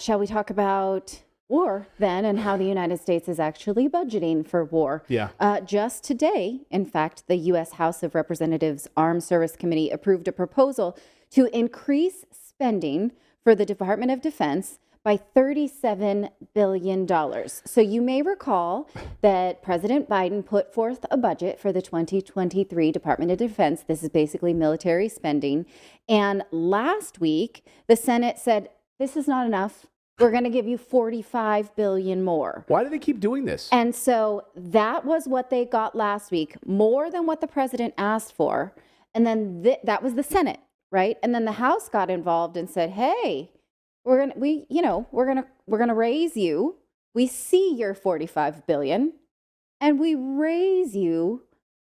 Shall we talk about war then and how the United States is actually budgeting for war? Yeah. Just today, in fact, the U.S. House of Representatives Armed Service Committee approved a proposal to increase spending for the Department of Defense by $37 billion. So you may recall that President Biden put forth a budget for the 2023 Department of Defense. This is basically military spending. And last week, the Senate said, this is not enough. We're going to give you $45 billion more. Why do they keep doing this? And so that was what they got last week, more than what the president asked for. And then that was the Senate, right? And then the House got involved and said, "Hey, we're gonna raise you. We see your $45 billion, and we raise you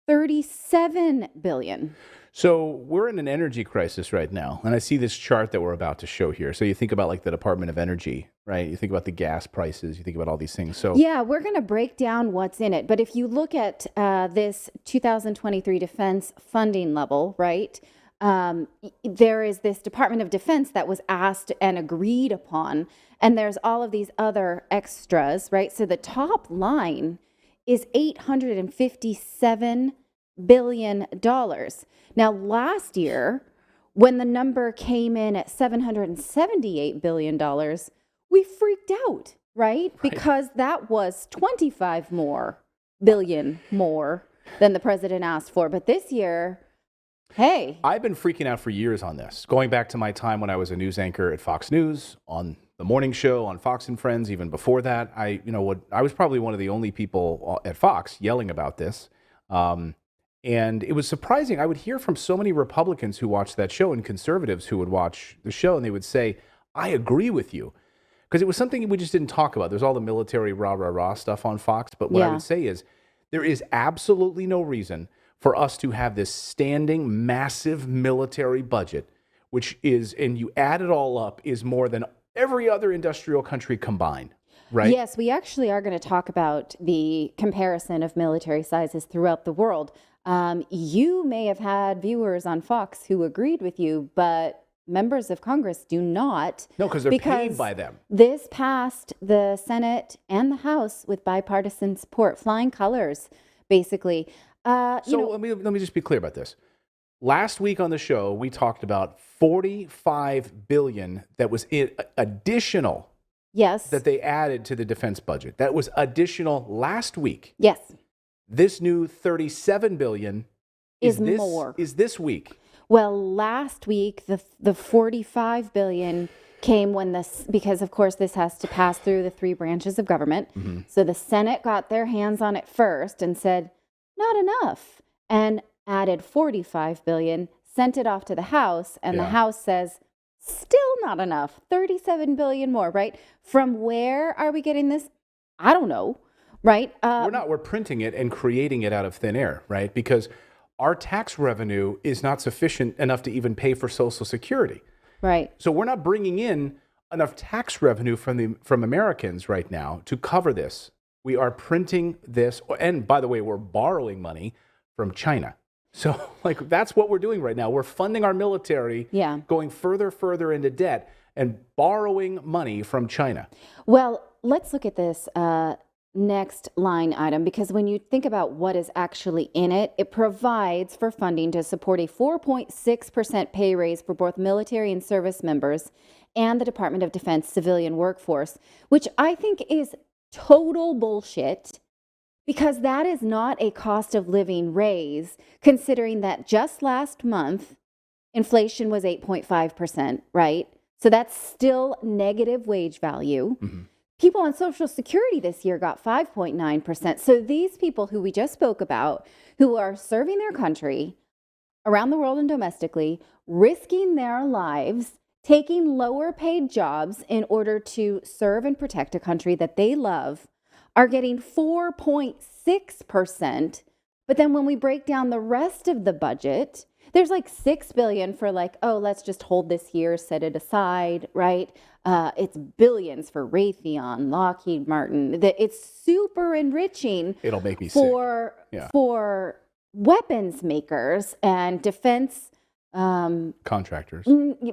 $37 billion." So we're in an energy crisis right now. And I see this chart that we're about to show here. So you think about like the Department of Energy, right? You think about the gas prices, you think about all these things. So yeah, we're going to break down what's in it. But if you look at this 2023 defense funding level, right? There is this Department of Defense that was asked and agreed upon. And there's all of these other extras, right? So the top line is $857 billion. Now, last year, when the number came in at $778 billion, we freaked out, right? Because that was $25 billion more than the president asked for. But this year, hey. I've been freaking out for years on this, going back to my time when I was a news anchor at Fox News, on the morning show, on Fox and Friends. Even before that, I was probably one of the only people at Fox yelling about this. And it was surprising. I would hear from so many Republicans who watched that show and conservatives who would watch the show, and they would say, I agree with you. Because it was something we just didn't talk about. There's all the military rah stuff on Fox. But what I would say is there is absolutely no reason for us to have this standing massive military budget, which is, and you add it all up, is more than every other industrial country combined. Right? Yes, we actually are going to talk about the comparison of military sizes throughout the world. You may have had viewers on Fox who agreed with you, but members of Congress do not. No, because they're paid by them. This passed the Senate and the House with bipartisan support, flying colors, basically. Let me just be clear about this. Last week on the show, we talked about $45 billion that was additional. Yes. That they added to the defense budget. That was additional last week. Yes. This new $37 billion is this week. Well, last week, the $45 billion came because of course this has to pass through the three branches of government. Mm-hmm. So the Senate got their hands on it first and said, not enough, and added $45 billion, sent it off to the House, and the House says, still not enough, $37 billion more, right? From where are we getting this? I don't know, right? We're printing it and creating it out of thin air, right? Because our tax revenue is not sufficient enough to even pay for Social Security. Right. So we're not bringing in enough tax revenue from Americans right now to cover this. We are printing this, and by the way, we're borrowing money from China. So, that's what we're doing right now. We're funding our military, going further into debt and borrowing money from China. Well, let's look at this next line item, because when you think about what is actually in it, it provides for funding to support a 4.6% pay raise for both military and service members and the Department of Defense civilian workforce, which I think is total bullshit. Because that is not a cost of living raise, considering that just last month, inflation was 8.5%, right? So that's still negative wage value. Mm-hmm. People on Social Security this year got 5.9%. So these people who we just spoke about, who are serving their country around the world and domestically, risking their lives, taking lower paid jobs in order to serve and protect a country that they love, are getting 4.6%. But then when we break down the rest of the budget, there's $6 billion for let's just hold this here, set it aside, right? It's billions for Raytheon, Lockheed Martin. It's super enriching. It'll make me for weapons makers and defense Contractors.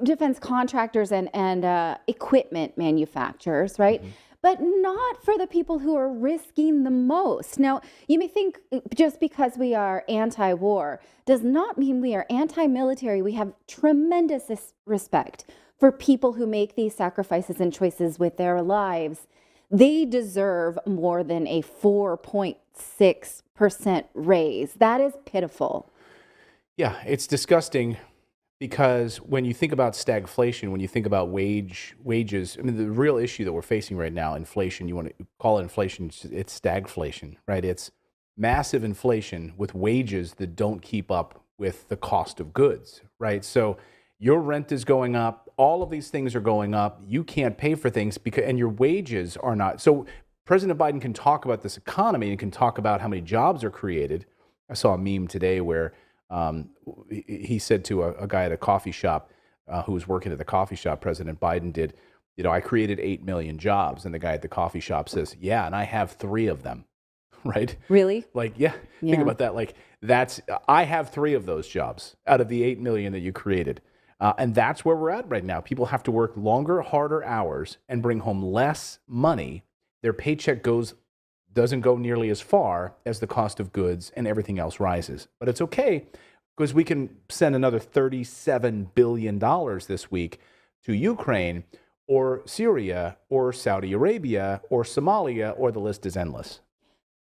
defense contractors and equipment manufacturers, right? But not for the people who are risking the most. Now, you may think just because we are anti-war does not mean we are anti-military. We have tremendous respect for people who make these sacrifices and choices with their lives. They deserve more than a 4.6% raise. That is pitiful. Yeah, it's disgusting because when you think about stagflation, when you think about wages, I mean, the real issue that we're facing right now, inflation, you want to call it inflation, it's stagflation, right? It's massive inflation with wages that don't keep up with the cost of goods, right? So your rent is going up, all of these things are going up, you can't pay for things and your wages are not. So President Biden can talk about this economy and can talk about how many jobs are created. I saw a meme today where he said to a guy at a coffee shop who was working at the coffee shop, President Biden did, I created 8 million jobs. And the guy at the coffee shop says, yeah, and I have 3 of them, right? Really? Like, yeah, think about that. Like, I have 3 of those jobs out of the 8 million that you created. And that's where we're at right now. People have to work longer, harder hours and bring home less money. Their paycheck doesn't go nearly as far as the cost of goods and everything else rises. But it's okay because we can send another $37 billion this week to Ukraine or Syria or Saudi Arabia or Somalia, or the list is endless.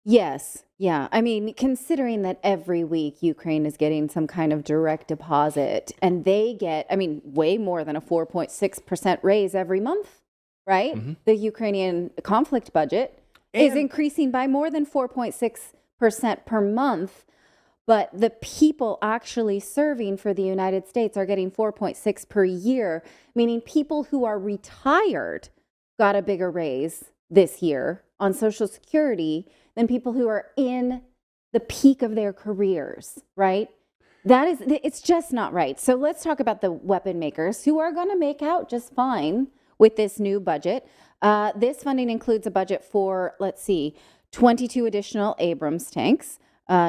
Yes. Yeah. I mean, considering that every week Ukraine is getting some kind of direct deposit and they get, way more than a 4.6% raise every month, right? The Ukrainian conflict budget is increasing by more than 4.6% per month, but the people actually serving for the United States are getting 4.6 per year, meaning people who are retired got a bigger raise this year on Social Security than people who are in the peak of their careers, right? It's just not right. So let's talk about the weapon makers who are going to make out just fine with this new budget. This funding includes a budget for, 22 additional Abrams tanks,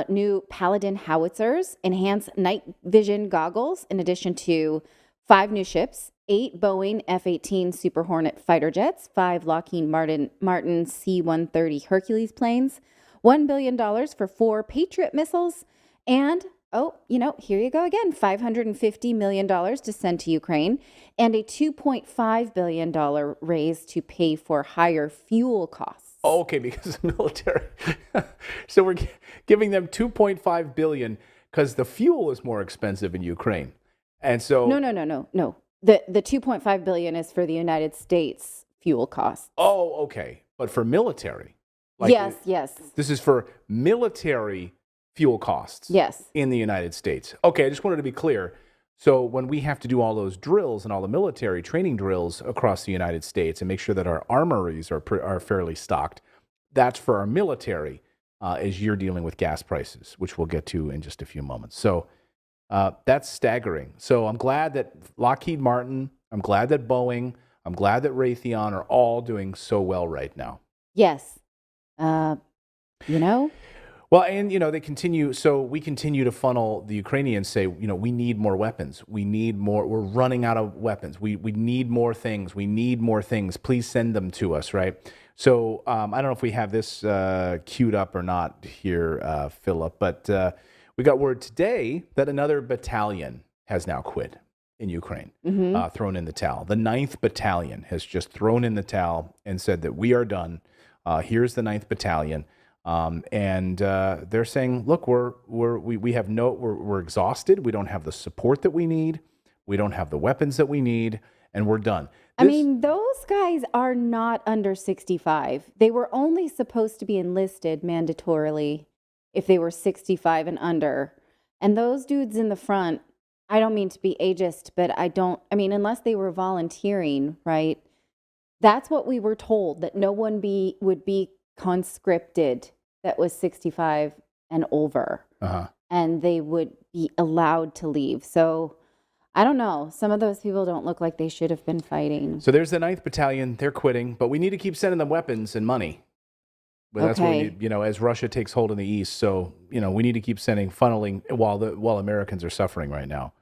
new Paladin howitzers, enhanced night vision goggles, in addition to 5 new ships, 8 Boeing F-18 Super Hornet fighter jets, 5 Lockheed Martin C-130 Hercules planes, $1 billion for 4 Patriot missiles, and here you go again, $550 million to send to Ukraine, and a $2.5 billion raise to pay for higher fuel costs. Oh, okay, because of the military. So we're giving them $2.5 billion because the fuel is more expensive in Ukraine. And so No. The $2.5 billion is for the United States fuel costs. Oh, okay. But for military. Yes. This is for military fuel costs. Yes. In the United States. Okay, I just wanted to be clear. So when we have to do all those drills and all the military training drills across the United States and make sure that our armories are fairly stocked, that's for our military as you're dealing with gas prices, which we'll get to in just a few moments. So that's staggering. So I'm glad that Lockheed Martin, I'm glad that Boeing, I'm glad that Raytheon are all doing so well right now. Yes. Well, and, they continue. So we continue to funnel the Ukrainians say, we need more weapons. We need more. We're running out of weapons. We need more things. We need more things. Please send them to us. Right. So I don't know if we have this queued up or not here, Philip, but we got word today that another battalion has now quit in Ukraine, thrown in the towel. The 9th Battalion has just thrown in the towel and said that we are done. Here's the 9th Battalion. And they're saying, look, we're exhausted. We don't have the support that we need. We don't have the weapons that we need, and we're done. Those guys are not under 65. They were only supposed to be enlisted mandatorily if they were 65 and under. And those dudes in the front, I don't mean to be ageist, but unless they were volunteering, right? That's what we were told, that no one would be conscripted that was 65 and over, and they would be allowed to leave. So I don't know. Some of those people don't look like they should have been fighting. So there's the 9th Battalion. They're quitting, but we need to keep sending them weapons and money. But that's what we need, as Russia takes hold in the East. So, we need to keep funneling while Americans are suffering right now.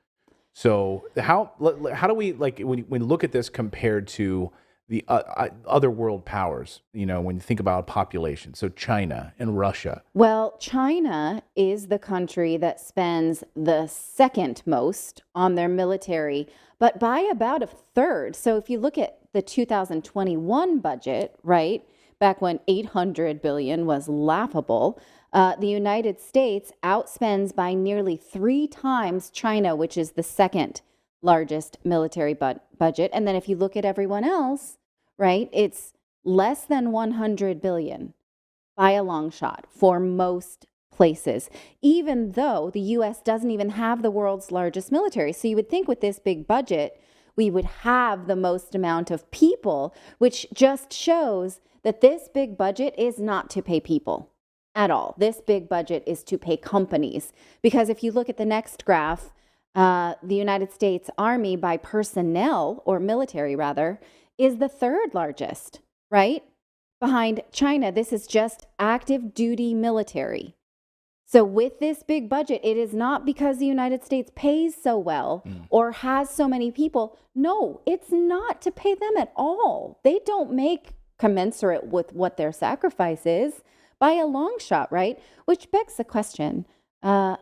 So how do we, like, when we look at this compared to the other world powers, when you think about population, so China and Russia? Well, China is the country that spends the second most on their military, but by about a third. So if you look at the 2021 budget, right, back when 800 billion was laughable, the United States outspends by nearly 3 times China, which is the second largest military budget. And then if you look at everyone else, right, it's less than 100 billion by a long shot for most places, even though the US doesn't even have the world's largest military. So you would think with this big budget, we would have the most amount of people, which just shows that this big budget is not to pay people at all. This big budget is to pay companies. Because if you look at the next graph, the United States Army by personnel, or military rather, is the third largest, right? Behind China. This is just active duty military. So with this big budget, it is not because the United States pays so well or has so many people. No, it's not to pay them at all. They don't make commensurate with what their sacrifice is by a long shot, right? Which begs the question, how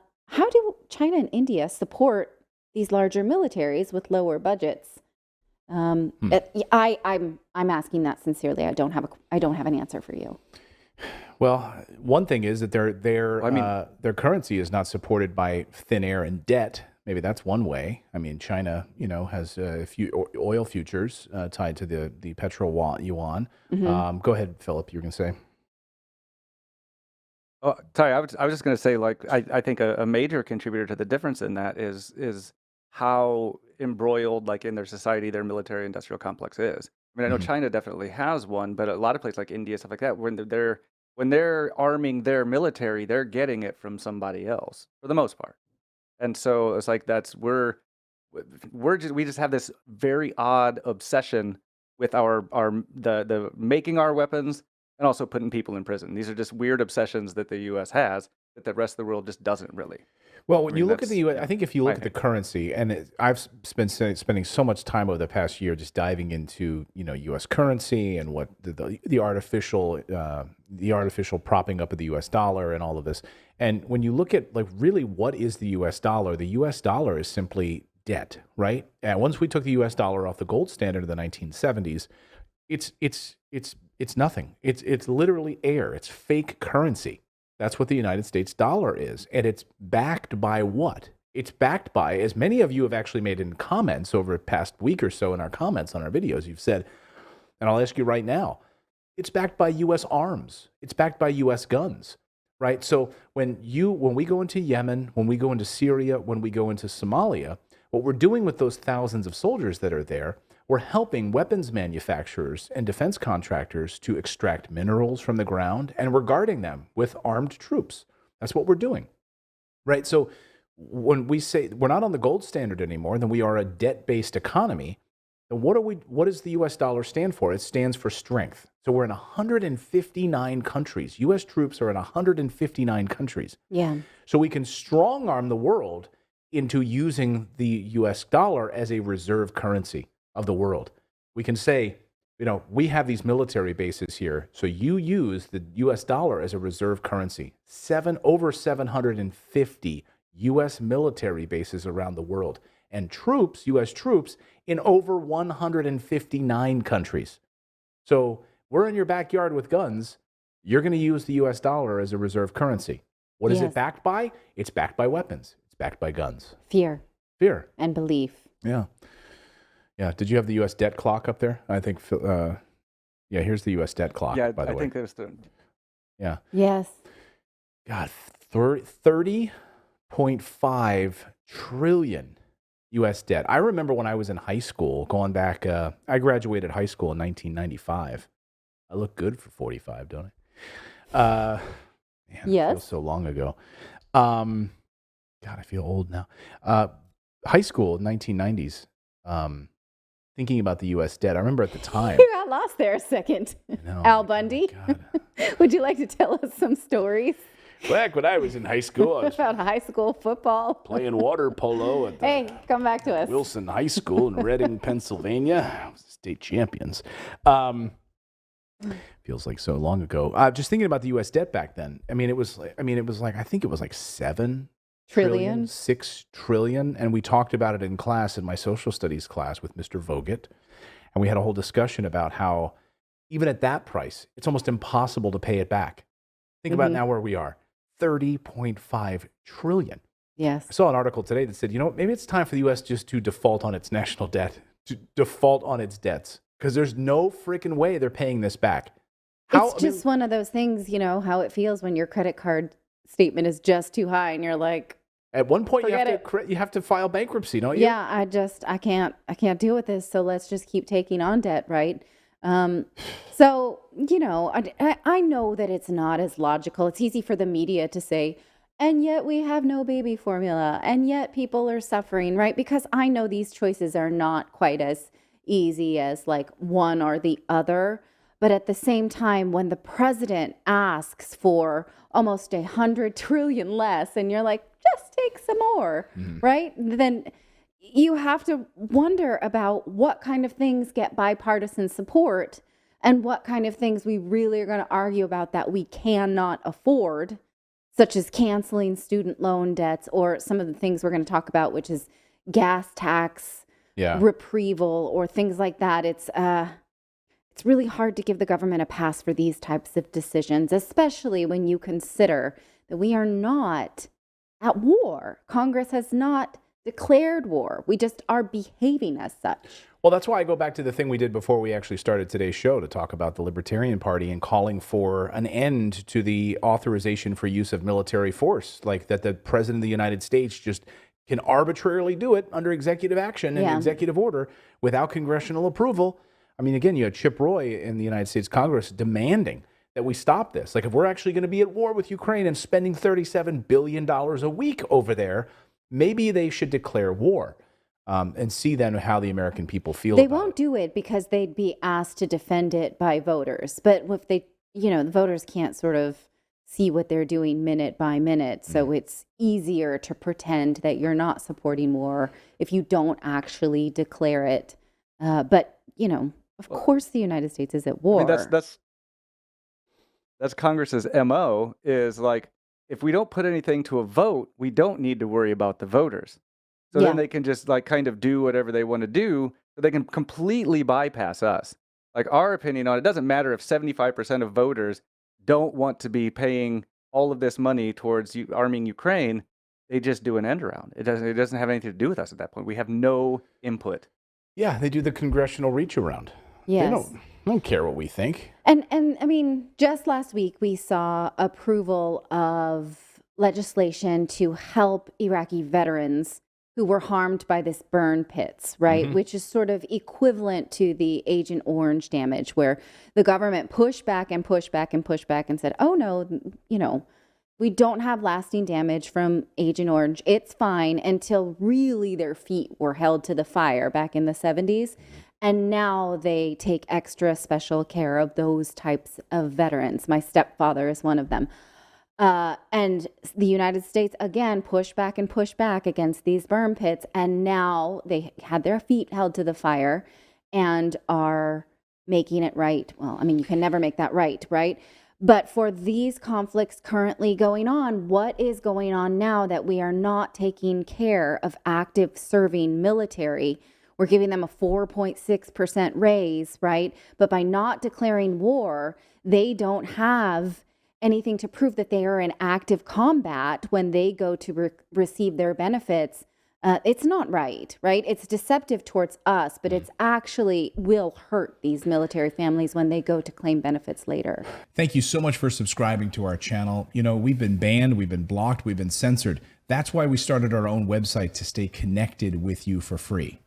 do China and India support these larger militaries with lower budgets? I'm asking that sincerely. I don't have an answer for you. Well, one thing is that their currency is not supported by thin air and debt. Maybe that's one way. I mean, China, has a few oil futures tied to the petro yuan. Go ahead, Philip. You were going to say. Oh, sorry, I was just going to say, like, I think a major contributor to the difference in that is how embroiled, like, in their society, their military industrial complex is. I mean, I know China definitely has one, but a lot of places like India, stuff like that, when they're arming their military, they're getting it from somebody else for the most part. And so it's like we just have this very odd obsession with the making our weapons and also putting people in prison. These are just weird obsessions that the U.S. has that the rest of the world just doesn't really. Well, when you look at the U.S., I think if you look at the currency, and I've been spending so much time over the past year just diving into U.S. currency and what the artificial propping up of the U.S. dollar and all of this. And when you look at, like, really what is the U.S. dollar is simply debt, right? And once we took the U.S. dollar off the gold standard of the 1970s, it's nothing. It's literally air. It's fake currency. That's what the United States dollar is. And it's backed by what? It's backed by, as many of you have actually made in comments over the past week or so in our comments on our videos, you've said, and I'll ask you right now, it's backed by U.S. arms. It's backed by U.S. guns, right? So when we go into Yemen, when we go into Syria, when we go into Somalia, what we're doing with those thousands of soldiers that are there, we're helping weapons manufacturers and defense contractors to extract minerals from the ground, and we're guarding them with armed troops. That's what we're doing, right? So when we say we're not on the gold standard anymore, then we are a debt-based economy. And what does the U.S. dollar stand for? It stands for strength. So we're in 159 countries. U.S. troops are in 159 countries. Yeah. So we can strong arm the world into using the U.S. dollar as a reserve currency of the world. We can say, we have these military bases here, so you use the U.S. dollar as a reserve currency. Over 750 U.S. military bases around the world, and U.S. troops in over 159 countries. So we're in your backyard with guns. You're going to use the U.S. dollar as a reserve currency. What is it backed by? It's backed by weapons. It's backed by guns. Fear. And belief. Yeah. Yeah. Did you have the U.S. debt clock up there? I think, here's the U.S. debt clock, by the way. I think there's the... Yeah. Yes. God, 30.5 trillion U.S. debt. I remember when I was in high school, going back, I graduated high school in 1995. I look good for 45, don't I? Man, yes. It feels so long ago. God, I feel old now. High school, 1990s. Thinking about the U.S. debt, I remember at the time. You got lost there a second. No, Al Bundy. God. Would you like to tell us some stories? Back when I was in high school, I was About high school football. playing water polo at the Hey, come back to us. Wilson High School in Reading, Pennsylvania. I was state champions. Feels like so long ago. Just thinking about the U.S. debt back then. I think it was like 7 Trillion. 6 trillion. And we talked about it in class, in my social studies class with Mr. Vogt. And we had a whole discussion about how even at that price, it's almost impossible to pay it back. Think about now where we are, 30.5 trillion. Yes. I saw an article today that said, maybe it's time for the U.S. just to default on its national debt, to default on its debts, because there's no freaking way they're paying this back. It's just one of those things, how it feels when your credit card statement is just too high and you're like, at one point you have to file bankruptcy, don't you? yeah, I can't deal with this. So let's just keep taking on debt, right? So, I know that it's not as logical. It's easy for the media to say, and yet we have no baby formula, and yet people are suffering, right? Because I know these choices are not quite as easy as like one or the other. But at the same time, when the president asks for almost 100 trillion less, and you're like, just take some more, right? Then you have to wonder about what kind of things get bipartisan support and what kind of things we really are going to argue about that we cannot afford, such as canceling student loan debts or some of the things we're going to talk about, which is gas tax, reprieval, or things like that. It's really hard to give the government a pass for these types of decisions, especially when you consider that we are not at war. Congress has not declared war. We just are behaving as such. Well, that's why I go back to the thing we did before we actually started today's show to talk about the Libertarian Party and calling for an end to the authorization for use of military force, like that the President of the United States just can arbitrarily do it under executive action and executive order without congressional approval. I mean, again, you had Chip Roy in the United States Congress demanding that we stop this. Like, if we're actually going to be at war with Ukraine and spending $37 billion a week over there, maybe they should declare war and see then how the American people feel about it. They won't do it because they'd be asked to defend it by voters. But if they, the voters can't sort of see what they're doing minute by minute. So it's easier to pretend that you're not supporting war if you don't actually declare it. But, of course, the United States is at war. I mean, that's Congress's MO, is like, if we don't put anything to a vote, we don't need to worry about the voters. So then they can just like kind of do whatever they want to do, but they can completely bypass us. Like, our opinion on it doesn't matter if 75% of voters don't want to be paying all of this money towards arming Ukraine. They just do an end around. It doesn't have anything to do with us at that point. We have no input. Yeah, they do the congressional reach around. Yes. They don't care what we think. And I mean, just last week we saw approval of legislation to help Iraqi veterans who were harmed by this burn pits, right? Which is sort of equivalent to the Agent Orange damage, where the government pushed back and pushed back and pushed back and said, oh no, we don't have lasting damage from Agent Orange. It's fine, until really their feet were held to the fire back in the 70s. And now they take extra special care of those types of veterans. My stepfather is one of them. And the United States, again, pushed back and pushed back against these burn pits. And now they had their feet held to the fire and are making it right. Well, I mean, you can never make that right? But for these conflicts currently going on, what is going on now that we are not taking care of active serving military? We're giving them a 4.6% raise, right? But by not declaring war, they don't have anything to prove that they are in active combat when they go to receive their benefits. It's not right? It's deceptive towards us, but it's actually will hurt these military families when they go to claim benefits later. Thank you so much for subscribing to our channel. We've been banned, we've been blocked, we've been censored. That's why we started our own website, to stay connected with you for free.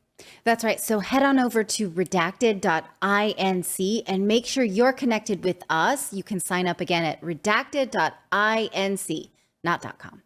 That's right. So head on over to redacted.inc and make sure you're connected with us. You can sign up again at redacted.inc, not .com.